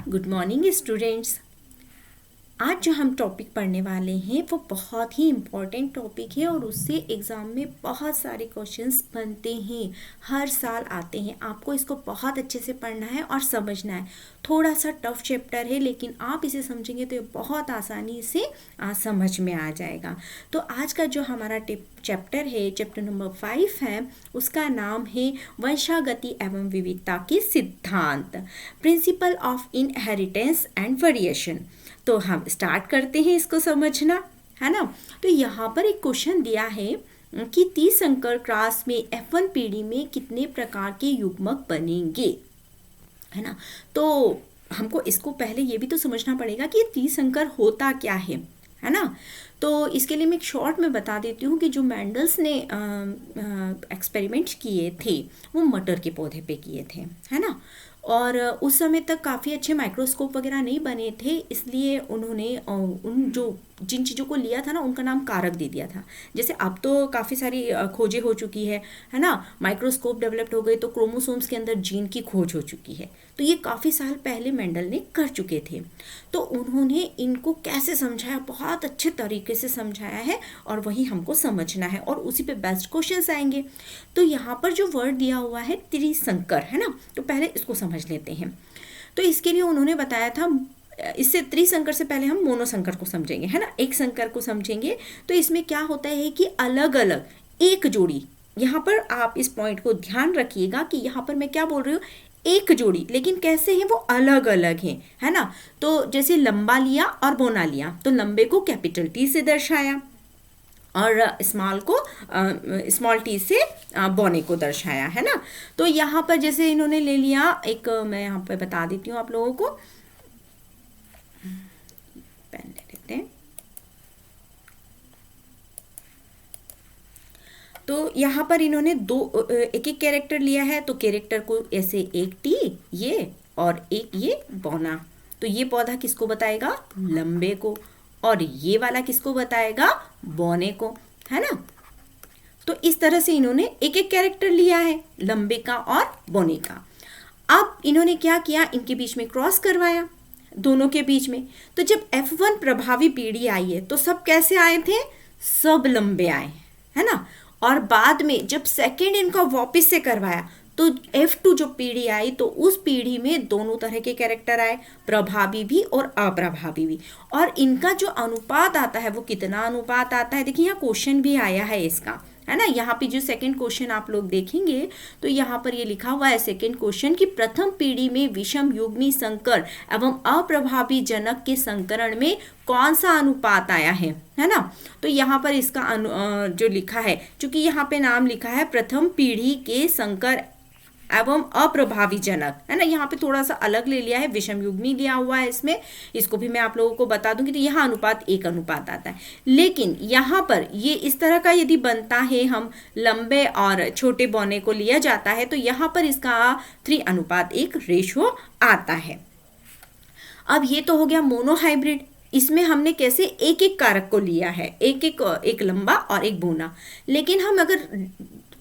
Good morning students. आज जो हम टॉपिक पढ़ने वाले हैं वो बहुत ही इम्पॉर्टेंट टॉपिक है और उससे एग्ज़ाम में बहुत सारे क्वेश्चंस बनते हैं, हर साल आते हैं। आपको इसको बहुत अच्छे से पढ़ना है और समझना है। थोड़ा सा टफ चैप्टर है लेकिन आप इसे समझेंगे तो ये बहुत आसानी से समझ में आ जाएगा। तो आज का जो हमारा चैप्टर है, चैप्टर नंबर 5 है, उसका नाम है वंशागति एवं विविधता के सिद्धांत, principle of inheritance and variation. तो हम स्टार्ट करते हैं इसको समझना, है ना। तो यहाँ पर एक क्वेश्चन दिया है कि तीसंकर क्रॉस में F1 पीढ़ी में कितने प्रकार के युग्मक बनेंगे, है ना। तो हमको इसको पहले ये भी तो समझना पड़ेगा कि ये तीसंकर होता क्या है ना। तो इसके लिए मैं एक शॉर्ट में बता देती हूँ कि जो मैंडल्स ने एक्सपेरिमेंट्स किए थे वो मटर के पौधे पे किए थे, है ना। और उस समय तक काफ़ी अच्छे माइक्रोस्कोप वगैरह नहीं बने थे, इसलिए उन्होंने उन जिन चीज़ों को लिया था ना उनका नाम कारक दे दिया था। जैसे अब तो काफ़ी सारी खोजें हो चुकी है ना। माइक्रोस्कोप डेवलप्ड हो गए तो क्रोमोसोम्स के अंदर जीन की खोज हो चुकी है। तो ये काफ़ी साल पहले मेंडल ने कर चुके थे। तो उन्होंने इनको कैसे समझाया, बहुत अच्छे तरीके से समझाया है और वही हमको समझना है और उसी पे बेस्ट क्वेश्चंस आएंगे। तो यहाँ पर जो वर्ड दिया हुआ है त्रिसंकर, है ना। तो पहले इसको समझ लेते हैं। तो इसके लिए उन्होंने बताया था, इससे त्रिसंकर से पहले हम मोनोसंकर को समझेंगे, है ना, एक संकर को समझेंगे। तो इसमें क्या होता है कि अलग अलग एक जोड़ी, यहाँ पर आप इस पॉइंट को ध्यान रखिएगा कि यहाँ पर मैं क्या बोल रही हूँ, एक जोड़ी, लेकिन कैसे हैं वो अलग अलग हैं, है ना। तो जैसे लंबा लिया और बोना लिया, तो लंबे को कैपिटल टी से दर्शाया और स्मॉल टी से बोने को दर्शाया, है ना। तो यहाँ पर जैसे इन्होंने ले लिया, एक मैं यहाँ पर बता देती हूँ आप लोगों को, पेन ले लेते हैं। तो यहाँ पर इन्होंने एक एक कैरेक्टर लिया है। तो कैरेक्टर को ऐसे एक टी ये और एक ये बोना, तो ये पौधा किसको बताएगा, लंबे को, और ये वाला किसको बताएगा, बोने को, है ना। तो इस तरह से इन्होंने एक एक कैरेक्टर लिया है, लंबे का और बोने का। अब इन्होंने क्या किया, इनके बीच में क्रॉस करवाया, दोनों के बीच में। तो जब F1 प्रभावी पीढ़ी आई है तो सब कैसे आए थे, सब लंबे आए, है ना। और बाद में जब सेकंड इनका वापस से करवाया तो F2 जो पीढ़ी आई तो उस पीढ़ी में दोनों तरह के कैरेक्टर आए, प्रभावी भी और अप्रभावी भी। और इनका जो अनुपात आता है वो कितना अनुपात आता है, देखिए यहाँ क्वेश्चन भी आया है इसका, है ना। यहाँ पे जो सेकंड क्वेश्चन आप लोग देखेंगे तो यहाँ पर ये लिखा हुआ है सेकंड क्वेश्चन कि प्रथम पीढ़ी में विषम युग्मी संकर एवं अप्रभावी जनक के संकरण में कौन सा अनुपात आया है ना। तो यहाँ पर इसका जो लिखा है, चूंकि यहाँ पे नाम लिखा है प्रथम पीढ़ी के संकर एवं अप्रभावी जनक, है ना, यहाँ पे थोड़ा सा अलग ले लिया है, विषम युग्मी लिया हुआ है इसमें। इसको भी मैं आप लोगों को बता दूंगी। तो यहाँ अनुपात एक अनुपात आता है, लेकिन यहाँ पर ये इस तरह का यदि बनता है, हम लंबे और छोटे बौने को लिया जाता है तो यहाँ पर इसका 3:1 रेशो आता है। अब ये तो हो गया मोनोहाइब्रिड। इसमें हमने कैसे एक एक कारक को लिया है, एक लंबा और एक बोना। लेकिन हम अगर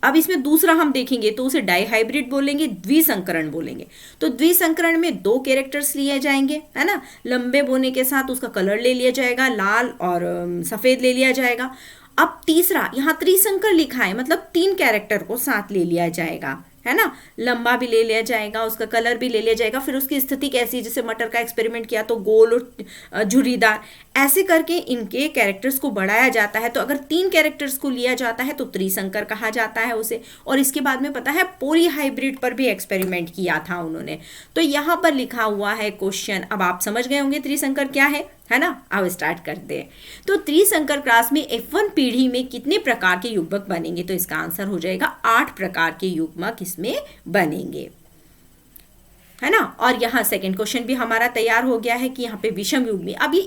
अब इसमें दूसरा हम देखेंगे तो उसे डाइहाइब्रिड बोलेंगे, द्विसंकरण बोलेंगे। तो द्विसंकरण में 2 कैरेक्टर्स लिए जाएंगे, है ना। लंबे बोने के साथ उसका कलर ले लिया जाएगा, लाल और सफ़ेद ले लिया जाएगा। अब तीसरा, यहाँ त्रिसंकर लिखा है, मतलब 3 कैरेक्टर को साथ ले लिया जाएगा, है ना। लंबा भी ले लिया जाएगा, उसका कलर भी ले लिया जाएगा। फिर उसकी स्थिति कैसी है, जैसे मटर का एक्सपेरिमेंट किया तो गोल और झुर्रीदार, ऐसे करके इनके कैरेक्टर्स को बढ़ाया जाता है। तो अगर 3 कैरेक्टर्स को लिया जाता है तो त्रिसंकर कहा जाता है उसे। और इसके बाद में पता है पॉलीहाइब्रिड पर भी एक्सपेरिमेंट किया था उन्होंने। तो यहाँ पर लिखा हुआ है क्वेश्चन, अब आप समझ गए होंगे त्रिसंकर क्या है ना। अब स्टार्ट करते हैं। तो त्रिसंकर क्रॉस में F1 पीढ़ी में कितने प्रकार के युग्मक बनेंगे, तो इसका आंसर हो जाएगा 8 प्रकार के युग्मक इसमें बनेंगे, है ना। और यहाँ सेकंड क्वेश्चन भी हमारा तैयार हो गया है कि यहाँ पे विषम युग्मी। अब ये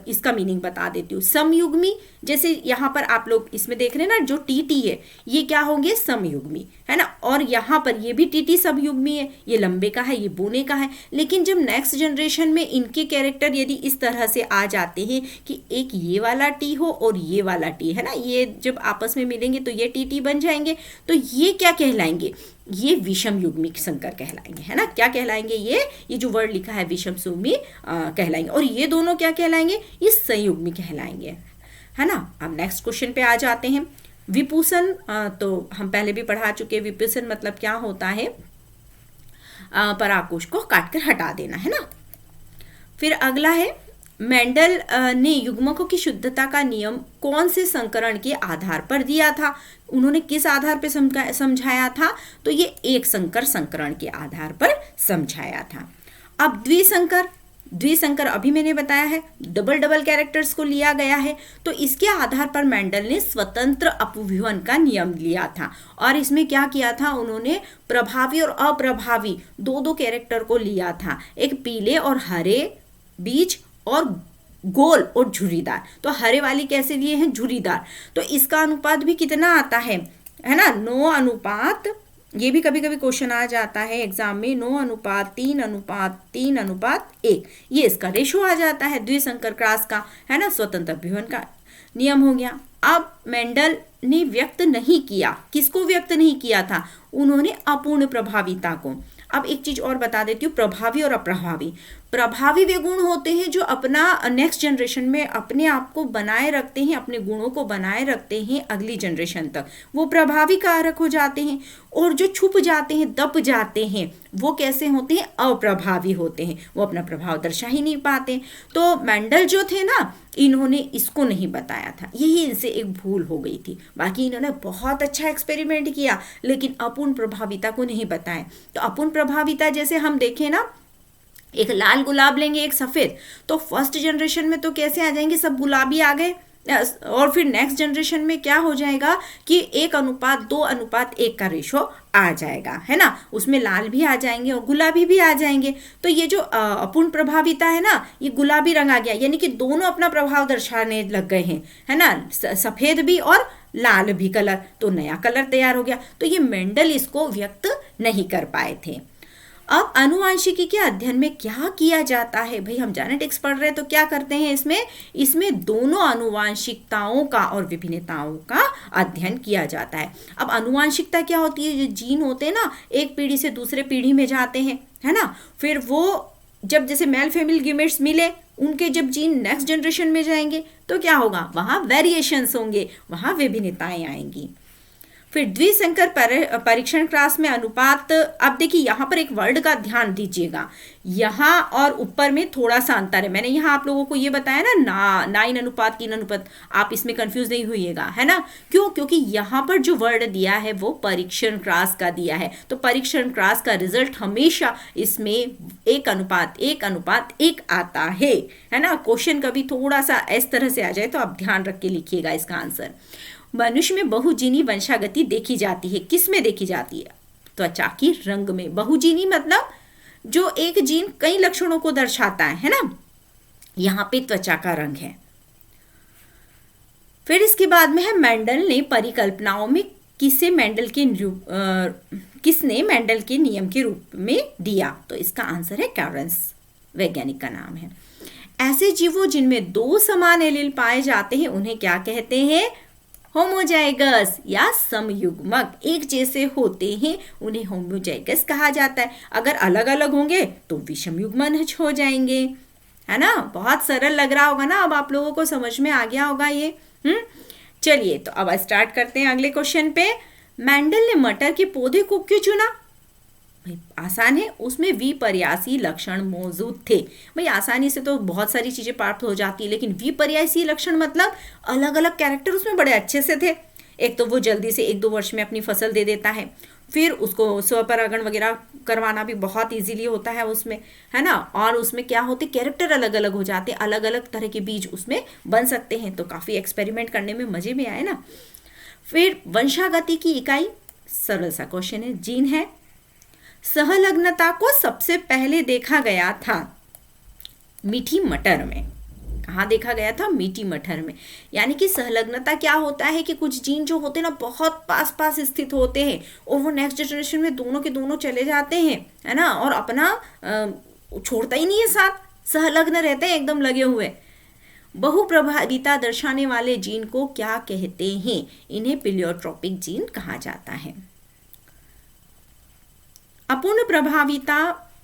इसका मीनिंग बता देती हूँ। समयुग्मी, जैसे यहाँ पर आप लोग इसमें देख रहे हैं ना, जो टीटी है ये क्या होंगे, समयुग्मी, है ना। और यहाँ पर ये भी टीटी समयुग्मी है, ये लंबे का है, ये बोने का है। लेकिन जब नेक्स्ट जनरेशन में इनके कैरेक्टर यदि इस तरह से आ जाते हैं कि एक ये वाला टी हो और ये वाला टी, है ना, ये जब आपस में मिलेंगे तो ये टीटी बन जाएंगे। तो ये क्या कहलाएंगे, ये विषम युग्मिक संकर कहलाएंगे, है ना। क्या कहलाएंगे ये जो वर्ड लिखा है विषम युग्मी कहलाएंगे, और ये दोनों क्या कहलाएंगे, ये संयुग्मी कहलाएंगे, है ना। अब नेक्स्ट क्वेश्चन पे आ जाते हैं। विपूषण तो हम पहले भी पढ़ा चुके हैं। विपूषण मतलब क्या होता है, परागकोश को काटकर हटा देना, है ना। फिर अगला है, मेंडल ने युग्मकों की शुद्धता का नियम कौन से संकरण के आधार पर दिया था। उन्होंने किस आधार पर समझाया था, तो ये एक संकर संकरण के आधार पर समझाया था। अब द्विसंकर अभी मैंने बताया है, डबल डबल कैरेक्टर्स को लिया गया है, तो इसके आधार पर मेंडल ने स्वतंत्र अपव्यूहन का नियम लिया था। और इसमें क्या किया था, उन्होंने प्रभावी और अप्रभावी दो कैरेक्टर को लिया था, एक पीले और हरे बीज और गोल और झुर्रीदार। तो हरे वाली कैसे लिए हैं, झुर्रीदार। तो इसका अनुपात भी कितना आता है ना, 9:3। ये भी कभी कभी क्वेश्चन आ जाता है एग्जाम में, 9:3:3:1, ये इसका रेशो आ जाता है द्विसंकर क्रॉस का, है ना। स्वतंत्र अपव्यूहन का नियम हो गया। अब मेंडल ने व्यक्त नहीं किया, किसको व्यक्त नहीं किया था, उन्होंने अपूर्ण प्रभाविता को। अब एक चीज और बता देती हूँ, प्रभावी और अप्रभावी। प्रभावी वे गुण होते हैं जो अपना नेक्स्ट जनरेशन में अपने आप को बनाए रखते हैं, अपने गुणों को बनाए रखते हैं अगली जनरेशन तक, वो प्रभावी कारक हो जाते हैं। और जो छुप जाते हैं, दब जाते हैं, वो कैसे होते हैं, अप्रभावी होते हैं, वो अपना प्रभाव दर्शा ही नहीं पाते। तो मेंडल जो थे ना, इन्होंने इसको नहीं बताया था, यही इनसे एक भूल हो गई थी। बाकी इन्होंने बहुत अच्छा एक्सपेरिमेंट किया, लेकिन अपूर्ण प्रभाविता को नहीं बताया। तो अपूर्ण प्रभाविता जैसे हम देखें ना, एक लाल गुलाब लेंगे, एक सफेद, तो फर्स्ट जनरेशन में तो कैसे आ जाएंगे, सब गुलाबी आ गए, और फिर नेक्स्ट जनरेशन में क्या हो जाएगा कि 1:2:1 का रेशो आ जाएगा, है ना। उसमें लाल भी आ जाएंगे और गुलाबी भी आ जाएंगे। तो ये जो अपूर्ण प्रभाविता है ना, ये गुलाबी रंग आ गया, यानी कि दोनों अपना प्रभाव दर्शाने लग गए हैं, है ना, सफेद भी और लाल भी कलर, तो नया कलर तैयार हो गया। तो ये मेंडल इसको व्यक्त नहीं कर पाए थे। अब आनुवांशिकी के अध्ययन में क्या किया जाता है, भाई हम जेनेटिक्स पढ़ रहे हैं तो क्या करते हैं इसमें दोनों आनुवांशिकताओं का और विभिन्नताओं का अध्ययन किया जाता है। अब आनुवांशिकता क्या होती है, जो जीन होते हैं ना, एक पीढ़ी से दूसरे पीढ़ी में जाते हैं, है ना। फिर वो जब जैसे मेल फीमेल गीमेट्स मिले, उनके जब जीन नेक्स्ट जनरेशन में जाएंगे तो क्या होगा, वहां वेरिएशंस होंगे, वहां विभिन्नताएं आएंगी। फिर द्विसंकर परीक्षण क्लास में अनुपात, अब देखिए यहाँ पर एक वर्ड का ध्यान दीजिएगा, यहाँ और ऊपर में थोड़ा सा अंतर है। मैंने यहाँ आप लोगों को ये बताया ना 9:3:1, आप इसमें कंफ्यूज नहीं होइएगा, है ना। क्यों, क्योंकि यहाँ पर जो वर्ड दिया है वो परीक्षण क्लास का दिया है, तो परीक्षण क्लास का रिजल्ट हमेशा इसमें 1:1:1 आता है ना। क्वेश्चन कभी थोड़ा सा इस तरह से आ जाए तो आप ध्यान रख के लिखिएगा इसका आंसर। मनुष्य में बहुजीनी वंशागति देखी जाती है, किस में देखी जाती है, त्वचा की रंग में। बहुजीनी मतलब जो एक जीन कई लक्षणों को दर्शाता है ना, यहाँ पे त्वचा का रंग है। फिर इसके बाद में है, मेंडल ने परिकल्पनाओं में किसने मेंडल के नियम के रूप में दिया, तो इसका आंसर है कैरंस, वैज्ञानिक का नाम है। ऐसे जीवों जिनमें 2 समान एलील पाए जाते हैं उन्हें क्या कहते हैं, होमोजाइगस या समयुग्मक। एक जैसे होते हैं उन्हें होमोजाइगस कहा जाता है, अगर अलग अलग होंगे तो विषम युग्मज हो जाएंगे, है ना। बहुत सरल लग रहा होगा ना, अब आप लोगों को समझ में आ गया होगा ये। चलिए तो अब स्टार्ट करते हैं अगले क्वेश्चन पे। मेंडल ने मटर के पौधे को क्यों चुना, भाई आसान है, उसमें विपर्यासी लक्षण मौजूद थे। भाई आसानी से तो बहुत सारी चीजें प्राप्त हो जाती है, लेकिन विपर्यासी लक्षण मतलब अलग अलग कैरेक्टर उसमें बड़े अच्छे से थे। एक तो वो जल्दी से 1-2 वर्ष में अपनी फसल दे देता है, फिर उसको स्वपरागण वगैरह करवाना भी बहुत इजीली होता है उसमें, है ना। और उसमें क्या होते, कैरेक्टर अलग अलग हो जाते, अलग अलग तरह के बीज उसमें बन सकते हैं, तो काफी एक्सपेरिमेंट करने में मजे में आए ना। फिर वंशागति की इकाई, सरल सा क्वेश्चन है, जीन है। सहलग्नता को सबसे पहले देखा गया था मीठी मटर में। कहाँ देखा गया था, मीठी मटर में। यानी कि सहलग्नता क्या होता है कि कुछ जीन जो होते हैं ना बहुत पास पास स्थित होते हैं और वो नेक्स्ट जनरेशन में दोनों के दोनों चले जाते हैं, है ना, और अपना छोड़ता ही नहीं है साथ, सहलग्न रहते हैं एकदम लगे हुए। बहुप्रभाविता दर्शाने वाले जीन को क्या कहते हैं, इन्हें प्लियोट्रोपिक जीन कहा जाता है। अपूर्ण प्रभाविता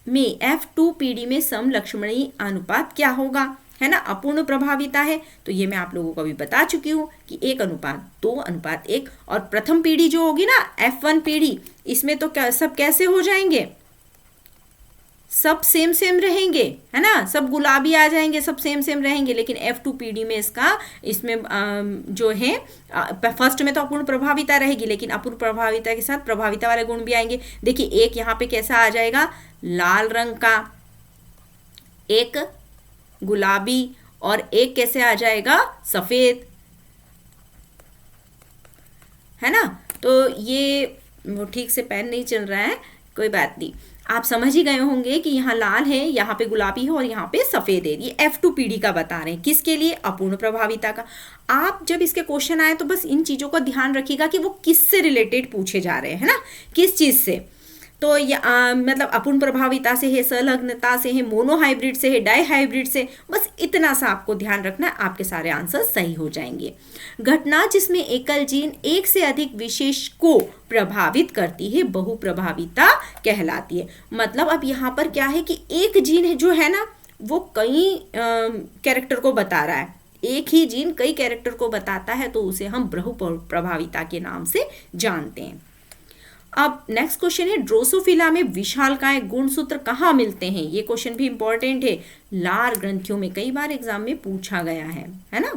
में F2PD में समलक्षणी अनुपात क्या होगा, है ना। अपूर्ण प्रभाविता है तो ये मैं आप लोगों को अभी बता चुकी हूँ कि 1:2:1, और प्रथम पीढ़ी जो होगी ना F1 पीढ़ी, इसमें तो क्या सब कैसे हो जाएंगे, सब सेम सेम रहेंगे, है ना, सब गुलाबी आ जाएंगे, सब सेम सेम रहेंगे। लेकिन F2 पीढ़ी में इसमें जो है फर्स्ट में तो अपूर्ण प्रभाविता रहेगी, लेकिन अपूर्ण प्रभाविता के साथ प्रभाविता वाले गुण भी आएंगे। देखिए एक यहाँ पे कैसा आ जाएगा, लाल रंग का, एक गुलाबी, और एक कैसे आ जाएगा, सफेद, है ना। तो ये वो ठीक से पेन नहीं चल रहा है, कोई बात नहीं, आप समझ ही गए होंगे कि यहाँ लाल है, यहाँ पे गुलाबी है और यहाँ पे सफेद है। ये F2 पीढ़ी का बता रहे हैं, किसके लिए, अपूर्ण प्रभाविता का। आप जब इसके क्वेश्चन आए तो बस इन चीजों का ध्यान रखिएगा कि वो किससे रिलेटेड पूछे जा रहे हैं, है ना, किस चीज से। तो ये मतलब अपूर्ण प्रभाविता से है, संलग्नता से है, मोनोहाइब्रिड से है, डाई हाइब्रिड से, बस इतना सा आपको ध्यान रखना है, आपके सारे आंसर सही हो जाएंगे। घटना जिसमें एकल जीन एक से अधिक विशेष को प्रभावित करती है बहुप्रभाविता कहलाती है। मतलब अब यहाँ पर क्या है कि एक जीन है जो है ना वो कई कैरेक्टर को बता रहा है, एक ही जीन कई कैरेक्टर को बताता है, तो उसे हम बहुप्रभाविता के नाम से जानते हैं। अब नेक्स्ट क्वेश्चन है, ड्रोसोफिला में विशालकाय गुणसूत्र कहाँ मिलते हैं। ये क्वेश्चन भी इंपॉर्टेंट है, लार ग्रंथियों में कई बार एग्जाम में पूछा गया है ना।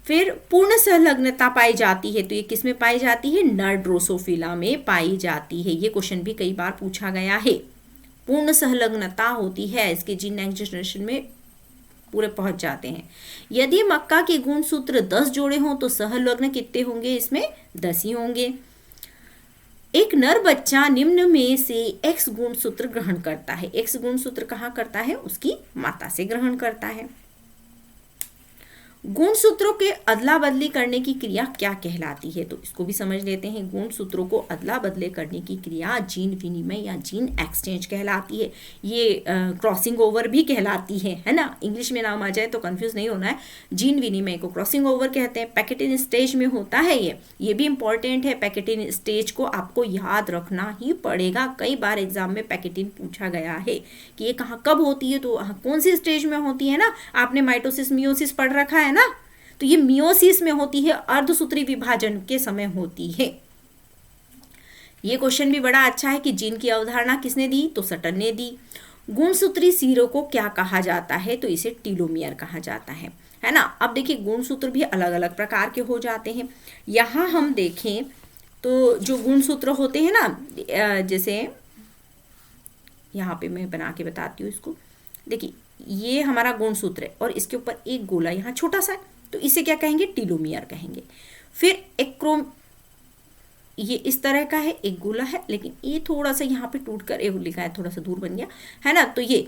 फिर पूर्ण संलग्नता पाई जाती है, तो ये किस में पाई जाती है, नर ड्रोसोफिला में पाई जाती है। ये क्वेश्चन भी कई बार पूछा गया है। पूर्ण संलग्नता होती है, इसके जीन नेक्स्ट जनरेशन में पूरे पहुंच जाते हैं। यदि मक्का के गुणसूत्र 10 जोड़े हों तो सहलग्न कितने होंगे, इसमें 10 ही होंगे। एक नर बच्चा निम्न में से X गुणसूत्र ग्रहण करता है। X गुणसूत्र कहाँ करता है, उसकी माता से ग्रहण करता है। गुणसूत्रों के अदला बदली करने की क्रिया क्या कहलाती है, तो इसको भी समझ लेते हैं। गुणसूत्रों को अदला बदले करने की क्रिया जीन विनिमय या जीन एक्सचेंज कहलाती है। ये क्रॉसिंग ओवर भी कहलाती है ना। इंग्लिश में नाम आ जाए तो कंफ्यूज नहीं होना है। जीन विनिमय को क्रॉसिंग ओवर कहते हैं। पैकेटिन स्टेज में होता है ये भी इंपॉर्टेंट है। पैकेटिन स्टेज को आपको याद रखना ही पड़ेगा। कई बार एग्जाम में पैकेटिन पूछा गया है कि ये कहाँ कब होती है, तो कौन सी स्टेज में होती है ना। आपने माइटोसिस मियोसिस पढ़ रखा है ना, तो ये मियोसिस में होती है, अर्धसूत्री विभाजन के समय होती है। ये क्वेश्चन भी बड़ा अच्छा है कि जीन की अवधारणा किसने दी, तो सटन ने दी। गुणसूत्री सिरों को क्या कहा जाता है, तो इसे टीलोमियर कहा जाता है ना। अब देखिए गुणसूत्र भी अलग अलग प्रकार के हो जाते हैं। यहाँ हम देखें तो जो गुणसूत्र होते हैं ना, जैसे यहाँ पे मैं बना के बताती हूँ इसको। देखिए ये हमारा गुणसूत्र है और इसके ऊपर एक गोला यहाँ छोटा सा है, तो इसे क्या कहेंगे, टीलोमियर कहेंगे। फिर एक्रोम, ये इस तरह का है, एक गोला है, लेकिन ये थोड़ा सा यहाँ पे टूट कर एक लिखा है, थोड़ा सा दूर बन गया है ना, तो ये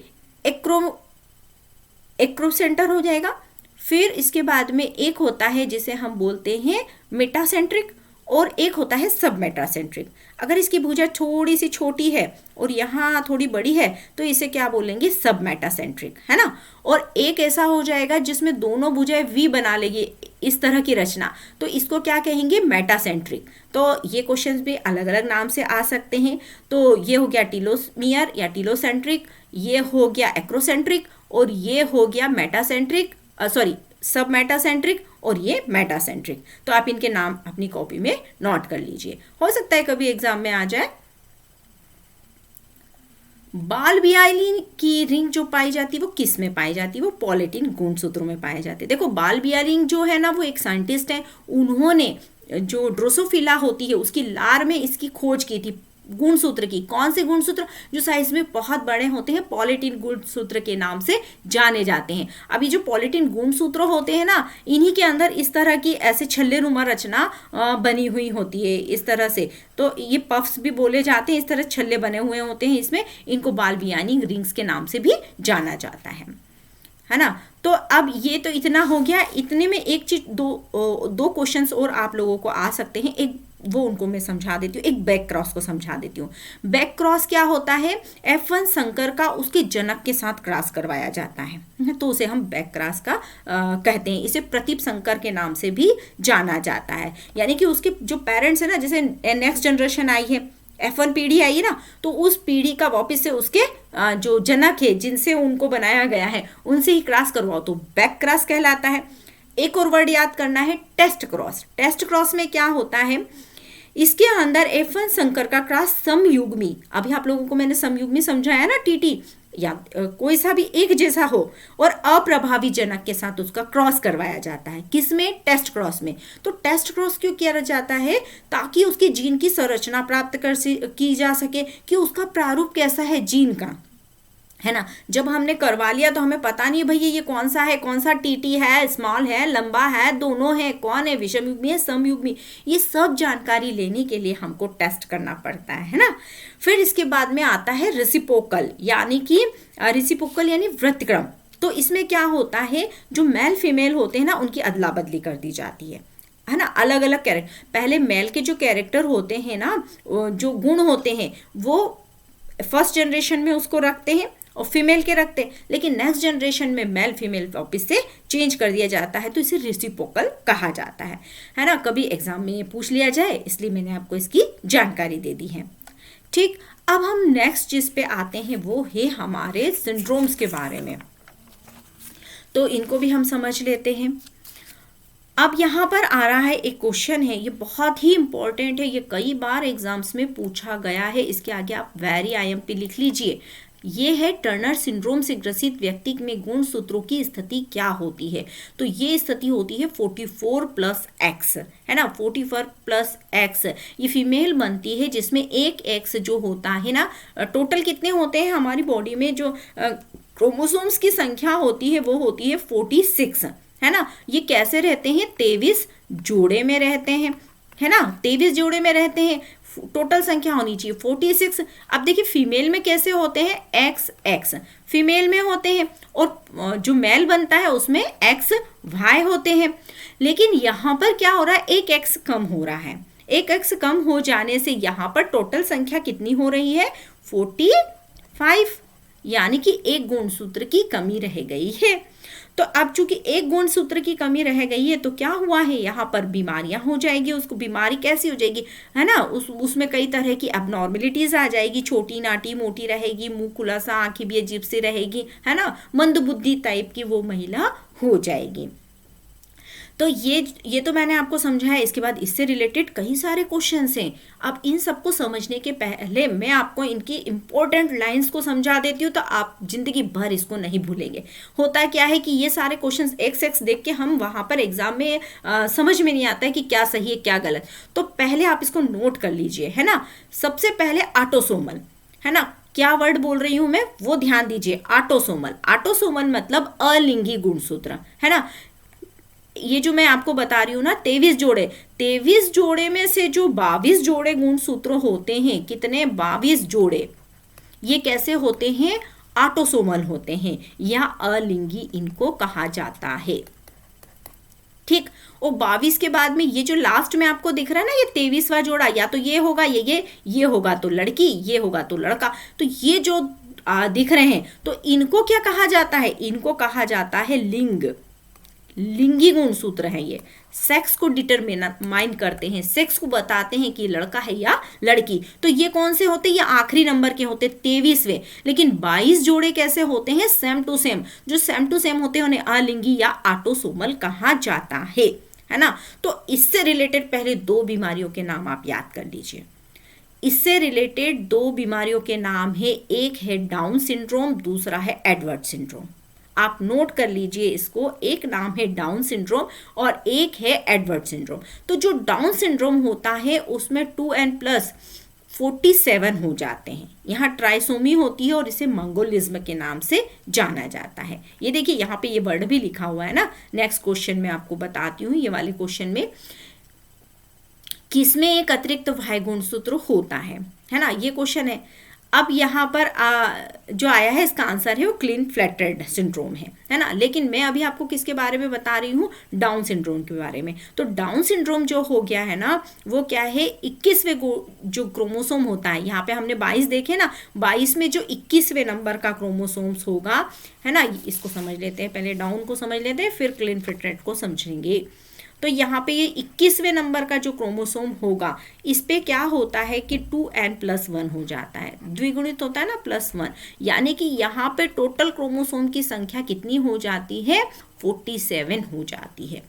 एक्रोसेंटर हो जाएगा। फिर इसके बाद में एक होता है जिसे हम बोलते हैं मेटासेंट्रिक, और एक होता है सब मेटासेंट्रिक। अगर इसकी भुजा थोड़ी सी छोटी है और यहाँ थोड़ी बड़ी है तो इसे क्या बोलेंगे, सब मेटासेंट्रिक, है ना। और एक ऐसा हो जाएगा जिसमें दोनों भुजाएं वी बना लेगी, इस तरह की रचना, तो इसको क्या कहेंगे, मेटासेंट्रिक। तो ये क्वेश्चंस भी अलग अलग नाम से आ सकते हैं। तो ये हो गया टीलोमियर या टीलोसेंट्रिक, ये हो गया एक्रोसेंट्रिक, और ये हो गया मेटासेंट्रिक, सब मेटासेंट्रिक, और ये मेटासेंट्रिक। तो आप इनके नाम अपनी कॉपी में नोट कर लीजिए, हो सकता है कभी एग्जाम में आ जाए। बालबियालिन की रिंग जो पाई जाती है वो किस में पाई जाती है, वो पॉलिटिन गुणसूत्रों में पाए जाते हैं। देखो बालबियालिन जो है ना वो एक साइंटिस्ट है, उन्होंने जो ड्रोसोफिला होती है उसकी लार में इसकी खोज की थी, गुणसूत्र की। कौन से गुणसूत्र, जो साइज में बहुत बड़े होते हैं, पॉलिटिन गुणसूत्र के नाम से जाने जाते हैं। अभी जो पॉलिटिन गुणसूत्र होते हैं ना, इन्हीं के अंदर इस तरह की ऐसे छल्लेनुमा रचना बनी हुई होती है इस तरह से, तो ये पफ्स भी बोले जाते हैं, इस तरह छल्ले बने हुए होते हैं इसमें, इनको बालबियानी रिंग्स के नाम से भी जाना जाता है ना। तो अब ये तो इतना हो गया। इतने में एक चीज, दो क्वेश्चंस और आप लोगों को आ सकते हैं, एक वो उनको मैं समझा देती हूँ, एक बैक क्रॉस को समझा देती हूँ। बैक क्रॉस क्या होता है, F1 संकर का उसके जनक के साथ क्रॉस करवाया जाता है, तो उसे हम बैक क्रॉस का कहते हैं। इसे प्रतीप संकर के नाम से भी जाना जाता है। यानी कि उसके जो पेरेंट्स है ना, जैसे नेक्स्ट जनरेशन आई है, F1 पीढ़ी आई ना, तो उस पीढ़ी का वापस से उसके जो जनक है जिनसे उनको बनाया गया है उनसे ही क्रॉस करवाओ तो बैक क्रॉस कहलाता है। एक और वर्ड याद करना है, टेस्ट क्रॉस। टेस्ट क्रॉस में क्या होता है, इसके अंदर F1 संकर का क्रॉस समयुग्मी, अभी आप लोगों को मैंने समयुग्मी समझाया ना, टीटी, या कोई सा भी एक जैसा हो और अप्रभावी जनक के साथ उसका क्रॉस करवाया जाता है। किसमें? टेस्ट क्रॉस में। तो टेस्ट क्रॉस क्यों किया जाता है? ताकि उसके जीन की संरचना प्राप्त की जा सके कि उसका प्रारूप कैसा है जीन का, है ना। जब हमने करवा लिया तो हमें पता नहीं भैया ये कौन सा है, कौन सा टीटी है, स्मॉल है, लंबा है, दोनों है, कौन है, विषमयुग्मी है, समयुग्मी, ये सब जानकारी लेने के लिए हमको टेस्ट करना पड़ता है ना। फिर इसके बाद में आता है रेसिप्रोकल, यानी कि रेसिप्रोकल यानी व्युत्क्रम। तो इसमें क्या होता है, जो मेल फीमेल होते हैं ना उनकी अदला बदली कर दी जाती है ना। अलग अलग कैरेक्टर, पहले मेल के जो कैरेक्टर होते हैं ना, जो गुण होते हैं वो फर्स्ट जनरेशन में उसको रखते हैं और फीमेल के रखते हैं, लेकिन नेक्स्ट जनरेशन में मेल फीमेल वापस से चेंज कर दिया जाता है, तो इसे रेसिप्रोकल कहा जाता है ना। कभी एग्जाम में ये पूछ लिया जाए, इसलिए मैंने आपको इसकी जानकारी दे दी है। ठीक, अब हम नेक्स्ट जिस पे आते हैं वो है हमारे सिंड्रोम्स के बारे में, तो इनको भी हम समझ लेते हैं। अब यहाँ पर आ रहा है एक क्वेश्चन है, ये बहुत ही इंपॉर्टेंट है, ये कई बार एग्जाम्स में पूछा गया है, इसके आगे आप वेरी IMP लिख लीजिए। ये है टर्नर सिंड्रोम से ग्रसित व्यक्ति में गुणसूत्रों की स्थिति क्या होती है। तो ये स्थिति होती है 44+X, है ना, 44+X। ये फीमेल बनती है जिसमें एक X जो होता है ना, टोटल कितने होते हैं हमारी बॉडी में जो क्रोमोसोम्स की संख्या होती है वो होती है 46, है ना। ये कैसे रहते हैं, 23 जोड़े में रहते हैं, है ना, 23 जोड़े में रहते हैं। टोटल संख्या होनी चाहिए 46। अब देखिए फीमेल में कैसे होते हैं, XX फीमेल में होते हैं और जो मेल बनता है उसमें XY होते हैं। लेकिन यहाँ पर क्या हो रहा है, एक X कम हो रहा है। एक X कम हो जाने से यहाँ पर टोटल संख्या कितनी हो रही है, 45, यानी कि एक गुणसूत्र की कमी रह गई है। तो अब चूंकि एक गुणसूत्र की कमी रह गई है तो क्या हुआ है, यहाँ पर बीमारियां हो जाएगी। उसको बीमारी कैसी हो जाएगी, है ना, उसमें कई तरह की एबनॉर्मलिटीज आ जाएगी, छोटी नाटी मोटी रहेगी, मुंह खुला सा, आंखें भी अजीब सी रहेगी, है ना, मंदबुद्धि टाइप की वो महिला हो जाएगी। तो ये तो मैंने आपको समझाया। इसके बाद इससे रिलेटेड कई सारे क्वेश्चंस हैं। अब इन सबको समझने के पहले मैं आपको इनकी इंपॉर्टेंट लाइंस को समझा देती हूँ, तो आप जिंदगी भर इसको नहीं भूलेंगे। होता क्या है कि ये सारे क्वेश्चंस x देख के हम वहाँ पर एग्जाम में समझ में नहीं आता है कि क्या सही है क्या गलत। तो पहले आप इसको नोट कर लीजिए, है ना। सबसे पहले ऑटोसोमल, है ना, क्या वर्ड बोल रही हूं मैं वो ध्यान दीजिए। ऑटोसोमल, ऑटोसोमल मतलब अलिंगी गुणसूत्र, है ना। ये जो मैं आपको बता रही हूँ ना 23 जोड़े में से जो 22 जोड़े गुणसूत्र होते हैं, कितने, 22 जोड़े, ये कैसे होते हैं, ऑटोसोमल होते हैं या अलिंगी इनको कहा जाता है। ठीक, और 22 के बाद में ये जो लास्ट में आपको दिख रहा है ना, ये 23वां जोड़ा, या तो ये होगा ये होगा तो लड़की, ये होगा तो लड़का। तो ये जो दिख रहे हैं तो इनको क्या कहा जाता है, इनको कहा जाता है लिंगी गुणसूत्र है। ये सेक्स को डिटरमाइन करते हैं, सेक्स को बताते हैं कि लड़का है या लड़की। तो ये कौन से होते हैं, ये आखिरी नंबर के होते 23वें। लेकिन 22 जोड़े कैसे होते हैं, सेम टू सेम। जो सेम टू सेम होते हैं उन्हें अलिंगी या ऑटोसोमल कहा जाता है ना। तो इससे रिलेटेड पहले 2 बीमारियों के नाम आप याद कर लीजिए। इससे रिलेटेड 2 बीमारियों के नाम है, एक है डाउन सिंड्रोम, दूसरा है एडवर्ड सिंड्रोम। आप नोट कर लीजिए इसको, एक नाम है डाउन सिंड्रोम और एक है एडवर्ड सिंड्रोम। तो जो डाउन सिंड्रोम होता है उसमें 2n+47 हो जाते हैं। यहाँ ट्राइसोमी होती है और इसे मंगोलिज्म के नाम से जाना जाता है। ये देखिए यहाँ पे ये वर्ड भी लिखा हुआ है ना। नेक्स्ट क्वेश्चन में आपको बताती हूँ, ये वाले क्वेश्चन में किसमें एक अतिरिक्त वाह्य गुणसूत्र होता है ना, ये क्वेश्चन है। अब यहाँ पर जो आया है इसका आंसर है वो क्लिन-फ्लेटेड सिंड्रोम है ना। लेकिन मैं अभी आपको किसके बारे में बता रही हूँ, डाउन सिंड्रोम के बारे में। तो डाउन सिंड्रोम जो हो गया है ना, वो क्या है, 21वें जो क्रोमोसोम होता है, यहाँ पे हमने 22 देखे ना, 22 में जो 21वें नंबर का क्रोमोसोम्स होगा, है ना। इसको समझ लेते हैं, पहले डाउन को समझ लेते हैं फिर क्लिन-फ्लेटेड को समझेंगे। तो यहाँ पे ये 21वें नंबर का जो क्रोमोसोम होगा इस पे क्या होता है कि 2n+1 हो जाता है, द्विगुणित होता है ना +1, यानी कि यहाँ पे टोटल क्रोमोसोम की संख्या कितनी हो जाती है, 47 हो जाती है।